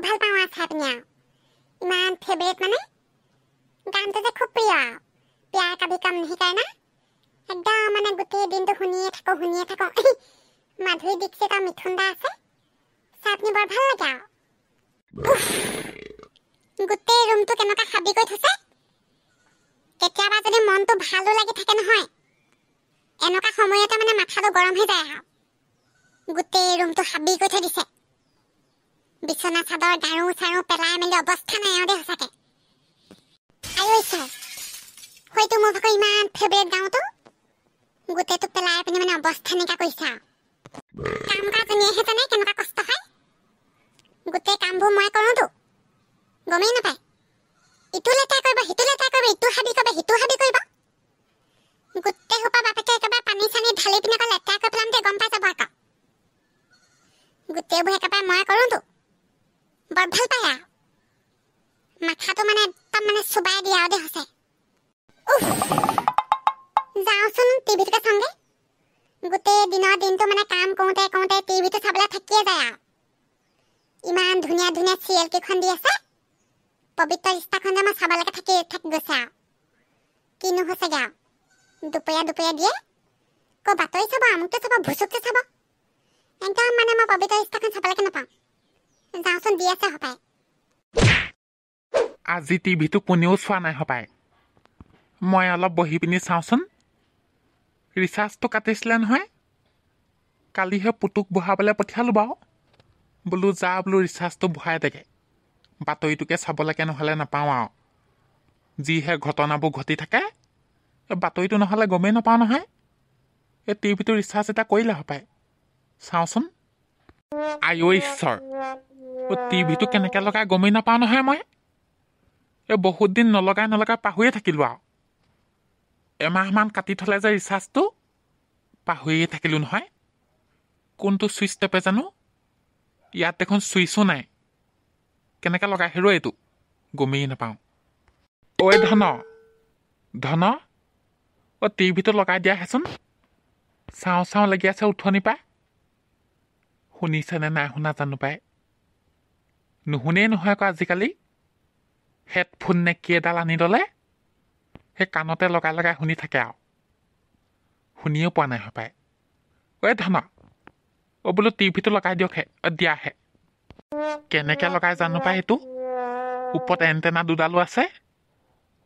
ভাল পাওঁ চাই পিনি ইমান ফেভাৰিট মানে গানটো যে খুব প্ৰিয় প্যাৰ কভি কম नहीं करना একদম মানে গোটেই দিনটো শুনিয়ে থাকো মাধুৰী দীক্ষিত আৰু মিথুন দা আছে চাই পিনি বৰ ভাল লাগে গোটেই ৰুমটো কেনেকুৱা হাবি কৰি থৈছে কেতিয়াবা যদি মনটো ভালো লাগি থাকে নহয় এনেকুৱা সময়তে মানে মাথাটো গৰম হৈ যায় গোটেই ৰুমটো হাবি কৰি থৈ দিছে বিছনা চাদৰ গাৰু চাৰু পেলাই মেলি অৱস্থা নাই আৰু দেই সঁচাকে আয়ো ঈশ্বৰ হয়তো মোৰ ভাগৰ ইমান ফেভাৰিট গাঁওটো গোটেইটো পেলাই পিনি মানে অৱস্থা নাইকিয়া কৰিছে কাম কাজনীয়েহে জানে কেনেকুৱা কষ্ট হয় গোটেই কামবোৰ মই কৰোঁতো গমেই নাপায় ইটো লেতেৰা কৰিব সিটো লেতেৰা কৰিব ইটো হাবি কৰিব সিটো হাবি কৰিব গোটেই সোপা বাপেকে একেবাৰে পানী চানী ঢালি পিনে আকৌ লেতেৰা কৰি পেলাম দে গম পাই যাব আকৌ গোটেইবোৰ একেবাৰে মই কৰোঁতো বৰ ভাল পায় মাথাটো মানে একদম মানে চুবাই দিয়ে আৰু দেই সঁচাই যাওঁচোন টিভিটোকে চাওঁগে গোটেই দিনটো মানে কাম কৰোঁতে কৰোঁতে টিভিটো চাবলৈ থাকিয়ে যায় ইমান ধুনীয়া ধুনীয়া চিৰিয়েল কেইখন দি আছে পবিত্ৰ ৰিষ্টাখন যে মই চাবলৈকে থাকি গৈছে কিনো হৈছেগে দুপৰীয়া দিয়ে ক বাতৰি চাব আমুকটো চাব ভুচুকটো চাব একদম মানে মই পবিত্ৰ ৰিষ্টাখন চাবলৈকে নাপাওঁ যাওঁচোন দি আছে হপায় আজি টিভিটো কোনেও চোৱা নাই হপায় মই অলপ বহি পিনি চাওঁচোন ৰিচাৰ্জটো কাটিছিলে নহয় কালিহে পুতুক বহাবলৈ পঠিয়ালোঁ বাৰু বোলো যা বোলো ৰিচাৰ্জটো বহাই দেগে বাতৰিটোকে চাবলৈকে নহ'লে নাপাওঁ আৰু যিহে ঘটনাবোৰ ঘটি থাকে বাতৰিটো নহ'লে গমেই নাপাওঁ নহয় এই টিভিটো ৰিচাৰ্জ এটা কৰিলে হপায় চাওঁচোন আয়ো ঈশ্বৰ টিভিটো কেনেকৈ লগাই গমেই নাপাওঁ নহয় মই এই বহুত দিন নলগাই পাহৰিয়ে থাকিলোঁ আৰু এমাহমান কাটি থ'লে যে ৰিচাৰ্জটো পাহৰিয়ে থাকিলোঁ নহয় কোনটো ছুইচ টেপে জানো ইয়াত দেখোন ছুইচো নাই কেনেকৈ লগাই হেৰো এইটো গমেই নাপাওঁ ঐ ধন টিভিটো লগাই দিয়াহেচোন চাওঁ লাগি আছে উঠনি পাই শুনিছেনে নাই শুনা জানো পাই নুশুনেই নহয় আকৌ আজিকালি হেডফোন নে কি এডাল আনি ল'লে সেই কাণতে লগাই শুনি থাকে আৰু শুনিও পোৱা নাই হপায় ঐ ধন বোলো টিভিটো লগাই দিয়কহে দিয়াহে কেনেকৈ লগাই জানো পাই সেইটো ওপৰত এণ্টেনা দুডালো আছে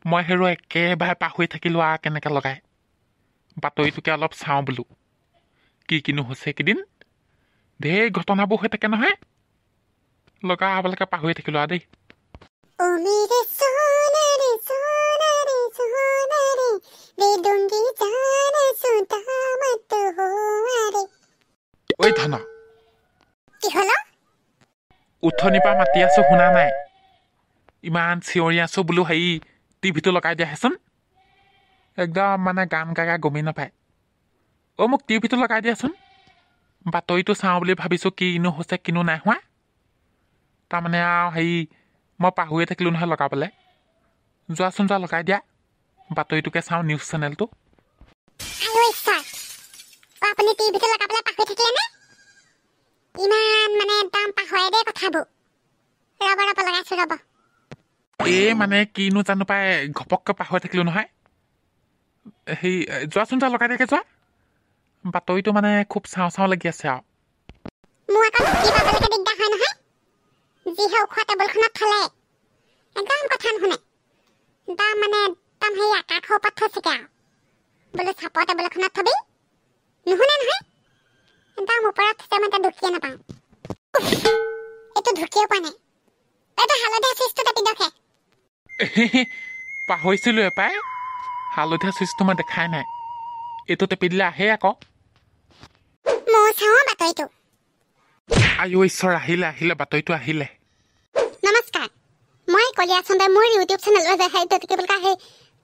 মই হেৰো একেবাৰে পাহৰি থাকিলোঁ আৰু কেনেকৈ লগাই বাতৰিটোকে অলপ চাওঁ বোলো কিনো হৈছে এইকেইদিন ঢেৰ ঘটনাবোৰ হৈ থাকে নহয় লগাবলৈকে পাহৰি থাকিলোঁ আৰু দেই ঐ ধন উঠনিৰ পৰা মাতি আছো শুনা নাই ইমান চিঞৰি আছো বোলো হেৰি টিভিটো লগাই দিয়াহেচোন একদম মানে গান গাই গমেই নাপায় মোক টিভিটো লগাই দিয়াচোন বাতৰিটো চাওঁ বুলি ভাবিছোঁ কিনো হৈছে কিনো নাই হোৱা তাৰমানে আৰু হেৰি মই পাহৰিয়ে থাকিলোঁ নহয় লগাবলৈ যোৱাচোন যোৱা লগাই দিয়া বাতৰিটোকে চাওঁ নিউজ চেনেলটো আপুনি টিভিটো লগাবলৈ পাহৰি থাকিলে নে ইমান মানে একদম পাহৰাই দেই কথাবোৰ ৰ'ব লগাইছোঁ ৰ'ব মানে কিনো জানো পাই ঘপককৈ পাহৰি থাকিলোঁ নহয় সেই যোৱাচোন যোৱা লগাই দিয়াকৈ যোৱা বাতৰিটো মানে খুব চাওঁ লাগি আছে আৰু মোৰ আকৌ কি পাবলৈকে দিগদাৰ হয় নহয় যিহে ওখ টেবুলখনত থ'লে একদম কথা নুশুনে একদম মানে একদম সেই আকাশৰ ওপৰত থৈছেগে আৰু বোলো চাপৰ টেবুল এখনত থবি নুশুনে নহয় একদম ওপৰত থৈছে মই ঢুকিয়ে নাপাওঁ এইটো ঢুকিয়ে পোৱা নাই এইটো হালধীয়া চুইচটো টেপি দিয়কহে পাহৰিছিলোঁ এপাই হালধীয়া চুইচটো মই দেখাই নাই এইটো টেপি দিলে আহে আকৌ মই চাওঁ বাতৰিটো আয়ো ঈশ্বৰ আহিলে বাতৰিটো আহিলে নমস্কাৰ মই কলিয়া চন্দ্ৰাই মোৰ ইউটিউব চেনেলৰ যে সেই কি বুলি কয় সেই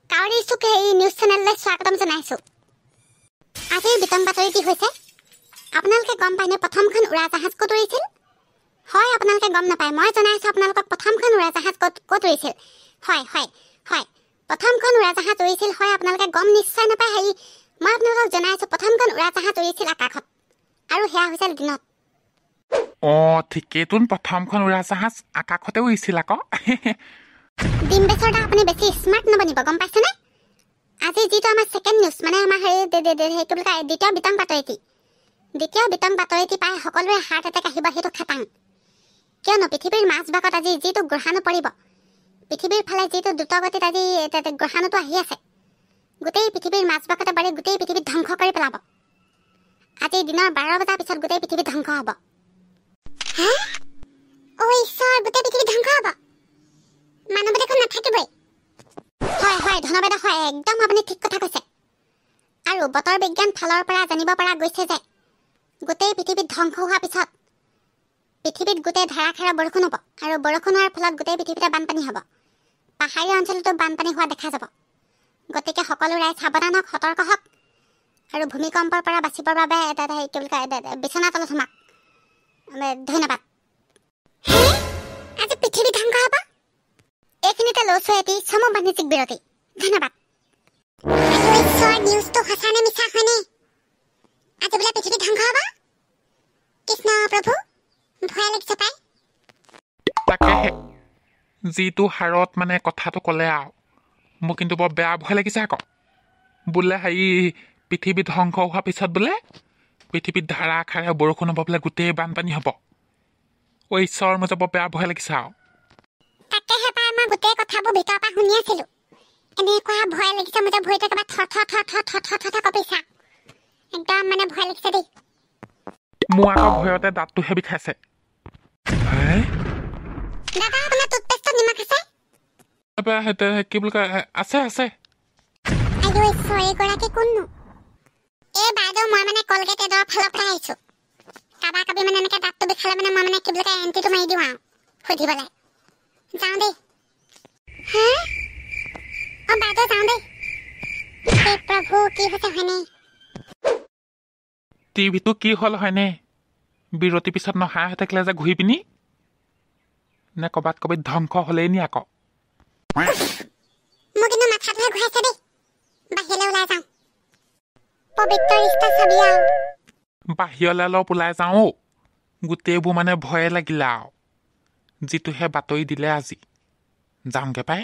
কাউৰী চুক সেই নিউজ চেনেললৈ স্বাগতম জনাইছোঁ আজিৰ বিতং বাতৰি কি হৈছে আপোনালোকে গম পায়নে প্ৰথমখন উৰাজাহাজ ক'ত উৰিছিল হয় আপোনালোকে গম নাপায় মই জনাইছোঁ আপোনালোকক প্ৰথমখন উৰাজাহাজ ক'ত উৰিছিল হয় প্ৰথমখন উৰাজাহাজ উৰিছিল হয় আপোনালোকে গম নিশ্চয় নাপায় হেৰি মই আপোনালোকক জনাইছোঁ প্ৰথমখন উৰাজাহাজ উৰিছিল আকাশত আৰু সেয়া হৈছিল দিনত ঠিকেইতোন প্ৰথমখন উৰাজাহাজ আকাশতে উৰিছিল আকৌ ডিম বেচৰ দা আপুনি বেছি স্মাৰ্ট নবনিব গম পাইছেনে আজি যিটো আমাৰ ছেকেণ্ড নিউজ মানে আমাৰ কি বুলি কয় দ্বিতীয় বিতং বাতৰিটি পাই সকলোৰে হাৰ্ট এটেক আহিব সেইটো খাটাং কিয়নো পৃথিৱীৰ মাজভাগত আজি যিটো গ্ৰহাণু পৰিব পৃথিৱীৰ ফালে যিটো দ্ৰুতগতিত আজি গ্ৰহাণুটো আহি আছে গোটেই পৃথিৱীৰ মাজভাগতে পৰি গোটেই পৃথিৱীত ধ্বংস কৰি পেলাব আজি দিনৰ 12 বজাৰ পিছত গোটেই পৃথিৱী ধ্বংস হ'ব ঈশ্বৰ গোটেই পৃথিৱী ধ্বংস হ'ব মানৱ দেখোন নাথাকিবই হয় ধন্যবাদ হয় একদম আপুনি ঠিক কথা কৈছে আৰু বতৰ বিজ্ঞান ফালৰ পৰা জানিব পৰা গৈছে যে গোটেই পৃথিৱীত ধ্বংস হোৱাৰ পিছত পৃথিৱীত গোটেই ধাৰাসাৰা বৰষুণ হ'ব আৰু বৰষুণ হোৱাৰ ফলত গোটেই পৃথিৱীতে বানপানী হ'ব পাহাৰীয়া অঞ্চলতো বানপানী হোৱা দেখা যাব গতিকে সকলো ৰাইজ সাৱধান হওক সতৰ্ক হওক আৰু ভূমিকম্পৰ পৰা বাচিবৰ বাবে কি বুলি কয় বিচনা তলত সোমাক ধন্যবাদ আজি পৃথিৱী ধ্বংস হ'ব এইখিনিতে লৈছো এটি চমু বাণিজ্যিক বিৰতি ধন্যবাদ নিউজটো সঁচা নে মিছা হয়নে আজি বোলে পৃথিৱী ধ্বংস হ'ব কৃষ্ণ প্ৰভু ভয় লাগিছে পাই তাকেহে যিটো হাৰত মানে কথাটো ক'লে আৰু মোৰ কিন্তু বৰ বেয়া ভয় লাগিছে আকৌ বোলে পৃথিৱী ধ্বংস হোৱাৰ পিছত বোলে পৃথিৱীত ধাৰাসাৰে বৰষুণ হ'ব বোলে গোটেই বানপানী হ'ব ঈশ্বৰ মোৰ বৰ বেয়া ভয় লাগিছে আৰু তাকেহে পাই মই গোটেই কথাবোৰ ভিতৰৰ পৰা শুনি আছিলো এনেকুৱা ভয় লাগিছে মোৰ ভৰিটো একেবাৰে থৰ কঁপিছা একদম মানে ভয় লাগিছে দেই মোৰ আকৌ ভয়তে দাঁতটোহে বিষাইছে দাদা আপোনাৰ টুথপেষ্টত নিমখ আছে কি বুলি কয় আছে ঈশ্বৰ এইগৰাকী কোননো এই বাইদেউ মই মানে কলগেট এডৰ ফালৰ পৰা আহিছো কাবা কাবি মানে এনেকে দাঁতটো বিষালে মানে মই মানে কি বুলি কয় এণ্টিটো মাৰি দিওঁ আৰু সুধিবলৈ যাওঁ দেই বাইদেউ যাওঁ দেই হে প্ৰভু কি হৈছে হয়নে টিভিটো কি হ'ল হয়নে বিৰতিৰ পিছত নহা হৈ থাকিলে যে ঘূৰি পিনি নে ক'ৰবাত ধ্বংস হ'লেই নি আকৌ মোৰ কিন্তু মাথাটোহে ঘূৰাইছে দেই বাহিৰলৈ ওলাই যাওঁ পবিত্ৰ ৰিষ্টা চাবি আৰু বাহিৰলৈ অলপ ওলাই যাওঁ গোটেইবোৰ মানে ভয়ে লাগিলে আৰু যিটোহে বাতৰি দিলে আজি যাওঁগে পাই